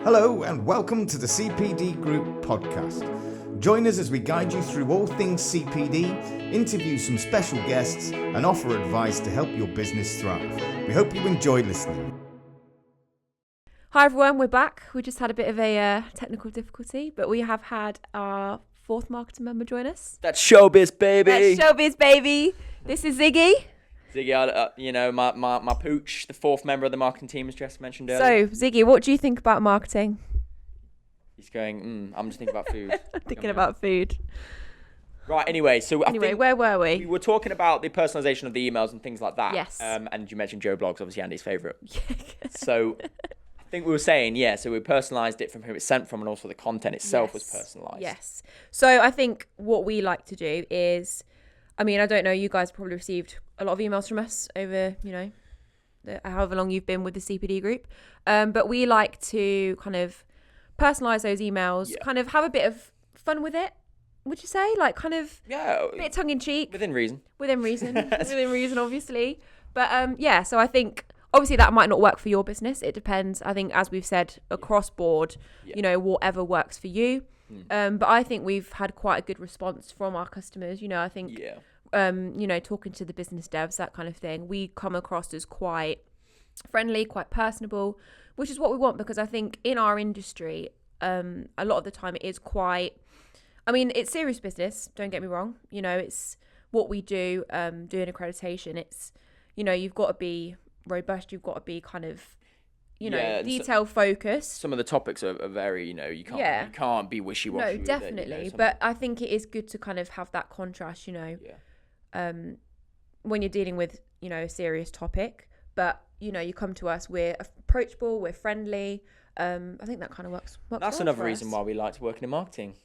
Hello and welcome to the CPD Group podcast. Join us as we guide you through all things CPD, interview some special guests and offer advice to help your business thrive. We hope you enjoy listening. Hi everyone, we're back. We just had a bit of a technical difficulty, but we have had our fourth marketing member join us. That's showbiz, baby. That's showbiz, baby. This is Ziggy. Ziggy, my pooch, the fourth member of the marketing team, as Jess mentioned earlier. So, Ziggy, what do you think about marketing? He's going, I'm just thinking about food. Thinking about food. Right, anyway, where were we? We were talking about the personalization of the emails and things like that. Yes. And you mentioned Joe Blogs, obviously Andy's favourite. So I think we were saying, so we personalised it from who it's sent from, and also the content itself was personalised. Yes. So I think what we like to do is, I don't know, you guys probably received a lot of emails from us over, however long you've been with the CPD group. But we like to kind of personalise those emails, kind of have a bit of fun with it, would you say? Like kind of a bit tongue in cheek. Within reason. Within reason, obviously. But so I think obviously that might not work for your business. It depends. I think, as we've said, across board, whatever works for you. But I think we've had quite a good response from our customers. I think, talking to the business devs, that kind of thing, we come across as quite friendly, quite personable, which is what we want, because I think in our industry, a lot of the time it is quite, it's serious business, don't get me wrong. It's what we do, doing accreditation. It's, you've got to be robust, you've got to be kind of, detail focused. Some of the topics are very, you can't be wishy-washy. No, definitely. But I think it is good to kind of have that contrast, when you're dealing with, a serious topic. But, you come to us, we're approachable, we're friendly. I think that kind of works That's another reason why we like to work in marketing.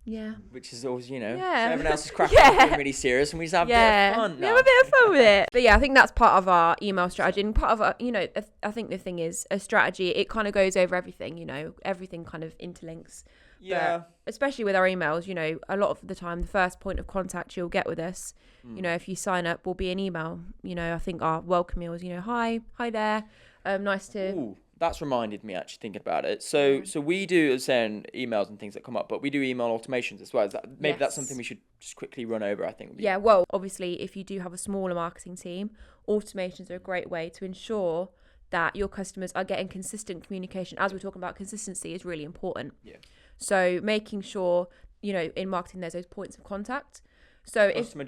Yeah. Which is always, so everyone else is cracking up, really serious, and we just have a bit of fun. We have a bit of fun with it. But I think that's part of our email strategy, and part of our, I think the thing is, a strategy, it kind of goes over everything, everything kind of interlinks. Yeah. But especially with our emails, a lot of the time, the first point of contact you'll get with us, if you sign up, will be an email. I think our welcome email is, hi there, nice to... Ooh. That's reminded me, actually, thinking about it. So we do send emails and things that come up, but we do email automations as well. That's something we should just quickly run over, I think. Yeah, well, obviously, if you do have a smaller marketing team, automations are a great way to ensure that your customers are getting consistent communication. As we're talking about, consistency is really important. Yeah. So making sure, in marketing, there's those points of contact. So Customer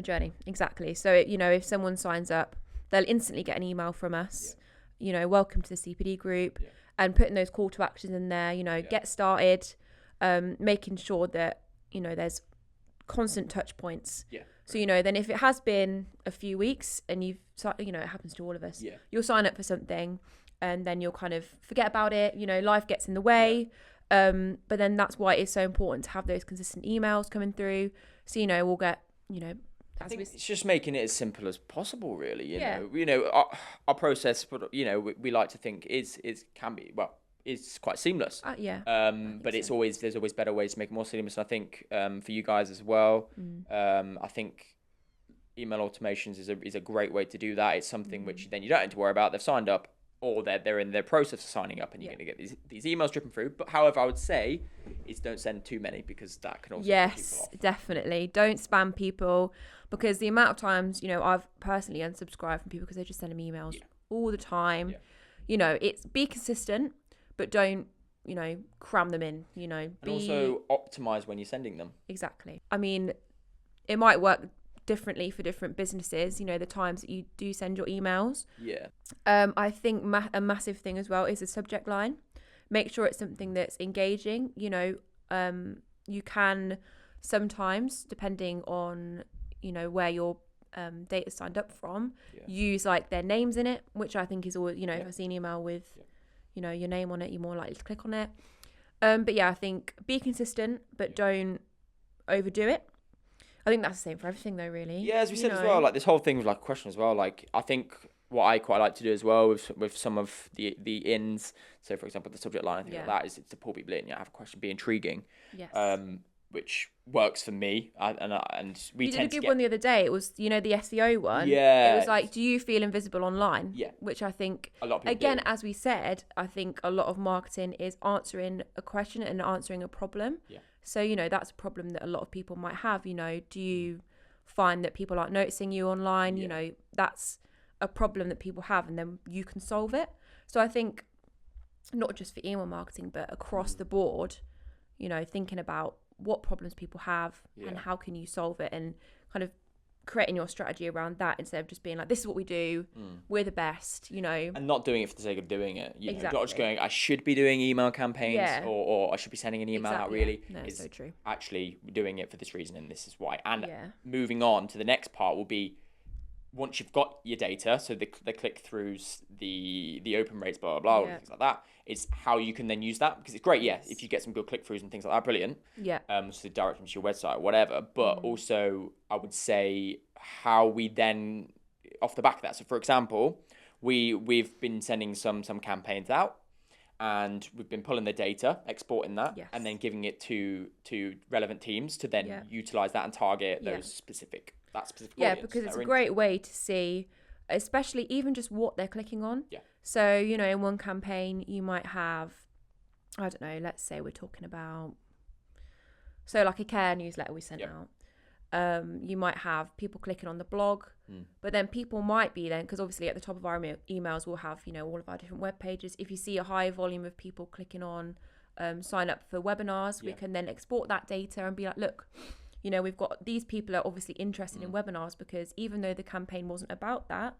journey, exactly. So, if someone signs up, they'll instantly get an email from us. Yeah. Welcome to the CPD group, and putting those call to actions in there, get started, making sure that, there's constant touch points. Yeah. So, then if it has been a few weeks and you've, it happens to all of us, you'll sign up for something and then you'll kind of forget about it, life gets in the way. But then that's why it's so important to have those consistent emails coming through. So, we'll get, I think it's just making it as simple as possible, really. You know, our process, we like to think is quite seamless. But there's always better ways to make it more seamless. And I think for you guys as well, I think email automations is a great way to do that. It's something which then you don't have to worry about. They've signed up, or they're in their process of signing up, and you're going to get these emails dripping through. But however, I would say is don't send too many, because that can also put people off. Definitely don't spam people, because the amount of times I've personally unsubscribed from people because they just send them emails all the time. It's be consistent, but don't cram them in. And also optimize when you're sending them. Exactly. It might work differently for different businesses, the times that you do send your emails. I think a massive thing as well is the subject line. Make sure it's something that's engaging. You can sometimes, depending on where your data signed up from, use like their names in it, which I think is always, if I see an email with your name on it, you're more likely to click on it. But I think be consistent, but don't overdo it. I think that's the same for everything though, really. Yeah, as we said as well, like this whole thing was like a question as well. Like, I think what I quite like to do as well with some of the ins, so for example, the subject line and things like that, is to pull people in, have a question, be intriguing. Yes. which works for me. And we You did a tend to good get one the other day. It was, the SEO one. Yeah. It was like, do you feel invisible online? Yeah. Which I think, a lot of people again, do. as we said, I think a lot of marketing is answering a question and answering a problem. Yeah. So, that's a problem that a lot of people might have. Do you find that people aren't noticing you online? Yeah. That's a problem that people have, and then you can solve it. So I think not just for email marketing, but across the board, thinking about what problems people have and how can you solve it, and kind of creating your strategy around that instead of just being like, this is what we do, we're the best, And not doing it for the sake of doing it. Exactly. Not just going, I should be doing email campaigns Yeah. or I should be sending an email out, Exactly, really. yeah. No, it's It's so true. actually doing it for this reason, and this is why. And Yeah. moving on to the next part will be, once you've got your data, so the click-throughs, the open rates, blah, blah, blah, Yeah. things like that, it's how you can then use that. Because it's great, if you get some good click-throughs and things like that, brilliant. Yeah. So direct them to your website or whatever. But also, I would say how we then, off the back of that. So, for example, we've been sending some campaigns out, and we've been pulling the data, exporting that, Yes. and then giving it to relevant teams to then Yeah. utilize that and target Yeah. those specific audience Because it's that a are great way to see, especially even just what they're clicking on. Yeah. So, in one campaign, you might have, I don't know, let's say we're talking about, so like a care newsletter we sent out. You might have people clicking on the blog, but then people might be then, because obviously at the top of our emails we'll have, all of our different web pages. If you see a high volume of people clicking on sign up for webinars, we can then export that data and be like, look, we've got these people are obviously interested in webinars, because even though the campaign wasn't about that,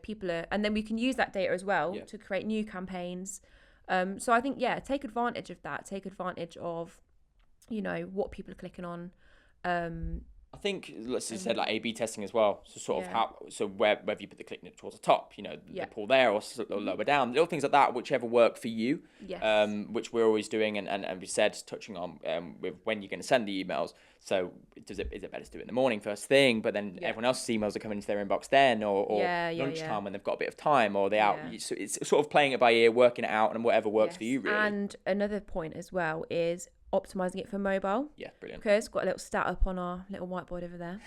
people are, and then we can use that data as well to create new campaigns. So I think, take advantage of that. Take advantage of, what people are clicking on. I think, let's just say, like A/B testing as well. So sort of whether you put the click towards the top, the pull there, or lower down, little things like that, whichever work for you. Yes. Which we're always doing, and we said, touching on with when you're going to send the emails. So is it better to do it in the morning first thing, but then everyone else's emails are coming into their inbox then, or lunchtime when they've got a bit of time, or they out. So it's sort of playing it by ear, working it out, and whatever works for you, really. And another point as well is optimizing it for mobile. Yeah, brilliant. Because got a little stat up on our little whiteboard over there.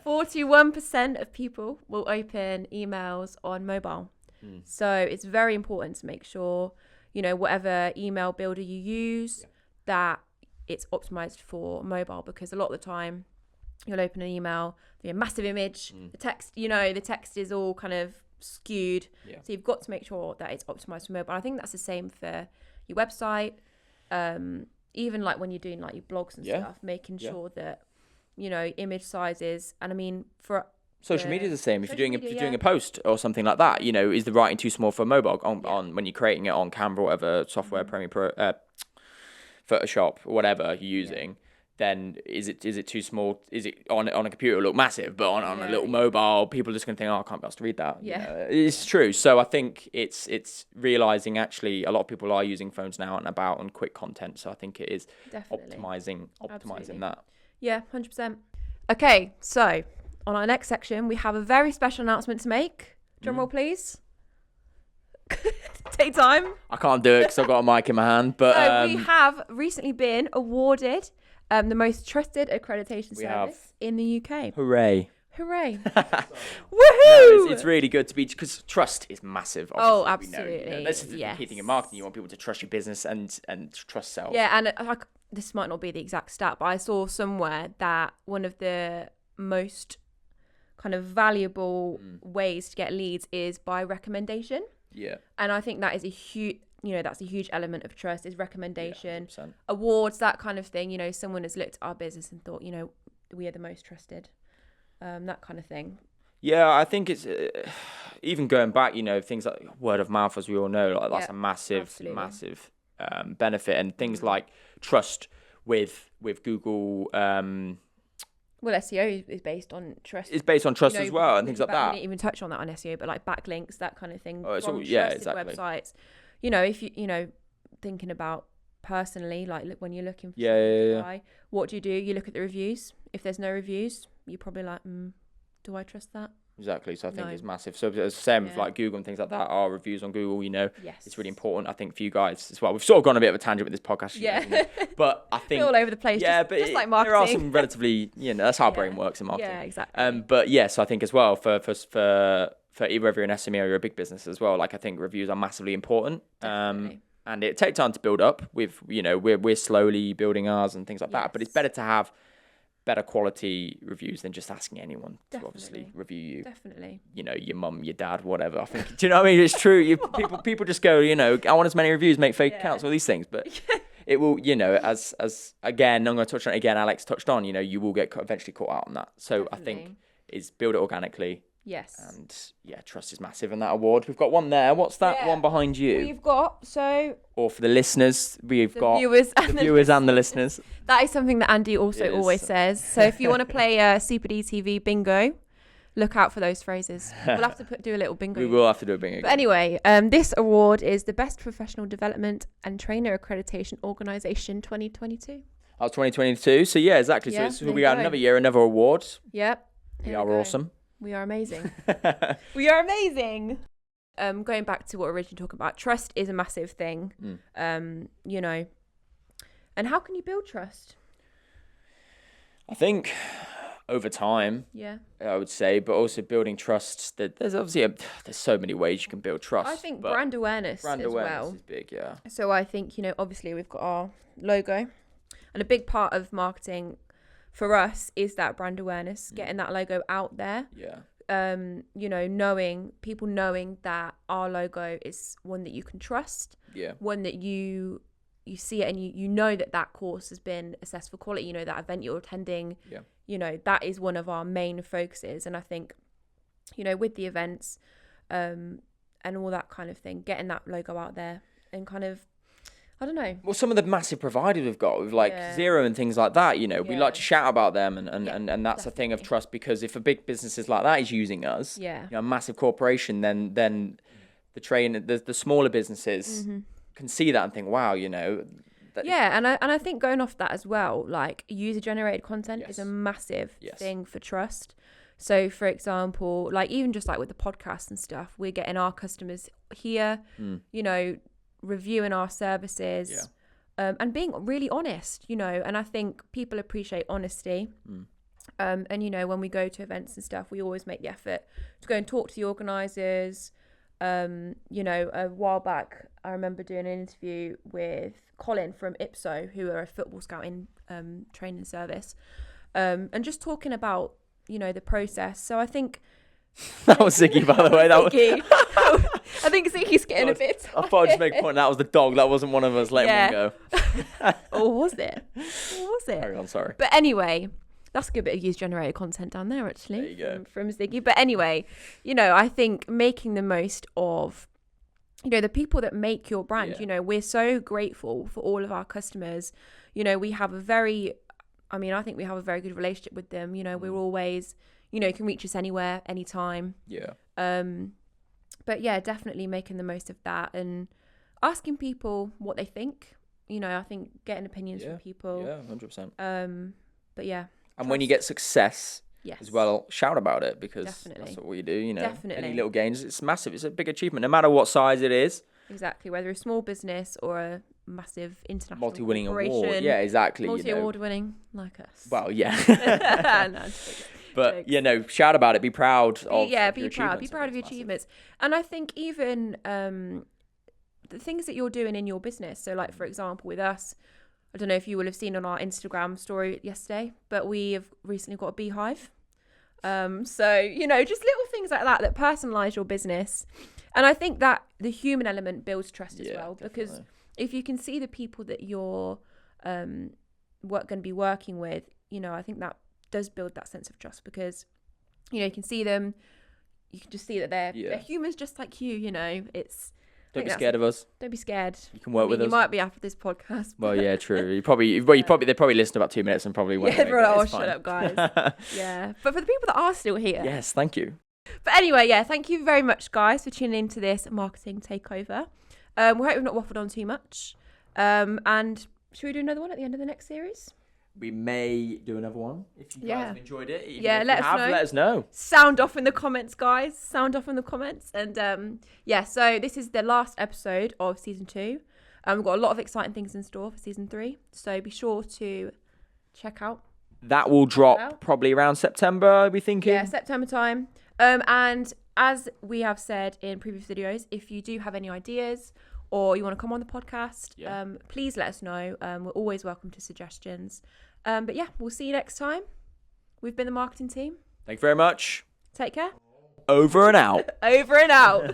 41% of people will open emails on mobile. So it's very important to make sure, whatever email builder you use, that it's optimized for mobile, because a lot of the time you'll open an email, a massive image, the text, the text is all kind of skewed. So you've got to make sure that it's optimized for mobile. I think that's the same for your website. Even like when you're doing like your blogs and stuff, making sure that, image sizes, and I mean, for social media is the same. If you're doing a post or something like that, is the writing too small for mobile on when you're creating it on Canva or whatever software, Premiere Pro, Photoshop, whatever you're using, then is it too small? Is it on a computer it'll look massive, but on a little mobile, people are just going to think, I can't be asked to read that. It's true. So I think it's realizing actually a lot of people are using phones now and about on quick content. So I think it is optimizing that. Yeah, 100%. Okay, so on our next section, we have a very special announcement to make. Drum roll, please. Take time. I can't do it because I've got a mic in my hand. But so we have recently been awarded the most trusted accreditation service in the UK. Hooray. Woohoo! No, it's really good to be, because trust is massive. Oh, absolutely. This is the key thing in marketing. You want people to trust your business and trust self. Yeah, and this might not be the exact stat, but I saw somewhere that one of the most kind of valuable ways to get leads is by recommendation. Yeah. And I think that is a huge, that's a huge element of trust, is recommendation, awards, that kind of thing. Someone has looked at our business and thought, we are the most trusted, that kind of thing. Yeah, I think it's even going back, things like word of mouth, as we all know, like that's a massive benefit, and things like trust with Google. Well, SEO is based on trust. It's based on trust as well, and things like that. We didn't even touch on that on SEO, but like backlinks, that kind of thing. Oh, from trusted websites. If you, thinking about personally, like when you're looking for something to buy, what do? You look at the reviews. If there's no reviews, you're probably like, do I trust that? Exactly. So I think No. it's massive. So it's the same with Yeah. like Google and things like that. Our reviews on Google, Yes. it's really important. I think for you guys as well. We've sort of gone a bit of a tangent with this podcast. Yeah. But I think We're all over the place. yeah, just, but just like there are marketing. some relatively, that's how our Yeah. brain works in marketing. Yeah, exactly. But yes, I think as well for either if you're an SME or you're a big business as well, like I think reviews are massively important. Definitely. And it takes time to build up. We're slowly building ours and things like that. But it's Yes. better to have better quality reviews than just asking anyone to obviously Definitely. review you. Definitely. Your mum, your dad, whatever. I think. Do you know what I mean? It's true. People just go, I want as many reviews, make fake accounts, all these things. But it will, as again, I'm going to touch on it again. Alex touched on, you will get eventually caught out on that. So Definitely. I think is build it organically. Yes. And trust is massive in that award. We've got one there. What's that one behind you? We've got, Or for the listeners, we've got viewers the viewers and the listeners. That is something that Andy also always says. So if you want to play CPD TV bingo, look out for those phrases. We'll have to do a little bingo. We will have to do a bingo. But anyway, this award is the Best Professional Development and Trainer Accreditation Organisation 2022. Oh, 2022. So yeah, exactly. Yeah, So there we you got go. another year, another award. Yep. We Here are go. awesome. We are amazing. We are amazing. Going back to what we were originally talking about, trust is a massive thing. And how can you build trust? I think over time, I would say, but also building trust. There's obviously there's so many ways you can build trust. I think brand awareness as well. Is big, yeah. So I think, obviously we've got our logo, and a big part of marketing for us is that brand awareness, getting that logo out there. Yeah. Knowing that our logo is one that you can trust. Yeah. One that you see it and you know that course has been assessed for quality, that event you're attending. Yeah. That is one of our main focuses. And I think, with the events and all that kind of thing, getting that logo out there and kind of, I don't know. Well, some of the massive providers we've got with like Xero and things like that, we like to shout about them and that's a thing of trust, because if a big businesses like that is using us, a massive corporation, then the smaller businesses can see that and think, wow, and I think going off that as well, like user generated content is a massive thing for trust. So for example, like even just like with the podcast and stuff, we're getting our customers here, reviewing our services, and being really honest, and I think people appreciate honesty. And when we go to events and stuff, we always make the effort to go and talk to the organisers. A while back, I remember doing an interview with Colin from Ipso, who are a football scouting training service, and just talking about the process. So I think that was Ziggy, by the way. That Ziggy. I think Ziggy's getting a bit tired. I thought I'd just make a point. That was the dog. That wasn't one of us letting one go. Or was it? Carry on, sorry. But anyway, that's a good bit of user-generated content down there, actually. There you go. From Ziggy. But anyway, I think making the most of, the people that make your brand. We're so grateful for all of our customers. We have I think we have a very good relationship with them. We're always, you can reach us anywhere, anytime. Yeah. But yeah, definitely making the most of that and asking people what they think. I think getting opinions from people. Yeah, 100%. But yeah. And when you get success as well, shout about it, because that's what we do, Definitely. Any little gains, it's massive. It's a big achievement, no matter what size it is. Exactly. Whether a small business or a massive international multi-winning corporation. award. Yeah, exactly. Multi-award winning, like us. Well, yeah. No, but, shout about it. Be proud of be proud. Be proud of your achievements. And I think even the things that you're doing in your business. So like, for example, with us, I don't know if you will have seen on our Instagram story yesterday, but we have recently got a beehive. So, just little things like that personalize your business. And I think that the human element builds trust as well, because definitely. If you can see the people that you're going to be working with, I think that does build that sense of trust, because, you can see them, you can just see that they're humans just like you, Don't be scared of us. Don't be scared. You can work with us. You might be after this podcast. Well, yeah, true. They probably listened to about 2 minutes and probably went. Yeah, they're like, oh, shut up, guys. Yeah. But for the people that are still here. Yes, thank you. But anyway, thank you very much, guys, for tuning into this marketing takeover. We hope we've not waffled on too much. And should we do another one at the end of the next series? We may do another one if you guys have enjoyed it. Even Yeah, if let you us have, know. let us know. Sound off in the comments, guys. Sound off in the comments. And so this is the last episode of season 2. We've got a lot of exciting things in store for season 3. So be sure to check out. That will drop probably around September, I'll be thinking. Yeah, September time. And as we have said in previous videos, if you do have any ideas or you want to come on the podcast, please let us know. We're always welcome to suggestions. But yeah, we'll see you next time. We've been the marketing team. Thank you very much. Take care. Over and out. Over and out.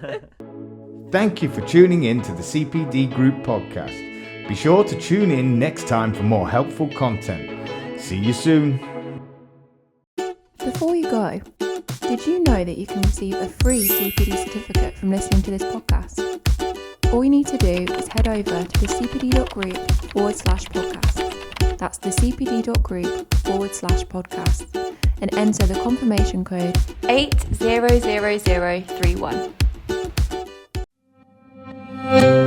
Thank you for tuning in to the CPD Group podcast. Be sure to tune in next time for more helpful content. See you soon. Before you go, did you know that you can receive a free CPD certificate from listening to this podcast? All you need to do is head over to thecpd.group/podcast. That's thecpd.group/podcast and enter the confirmation code 800031.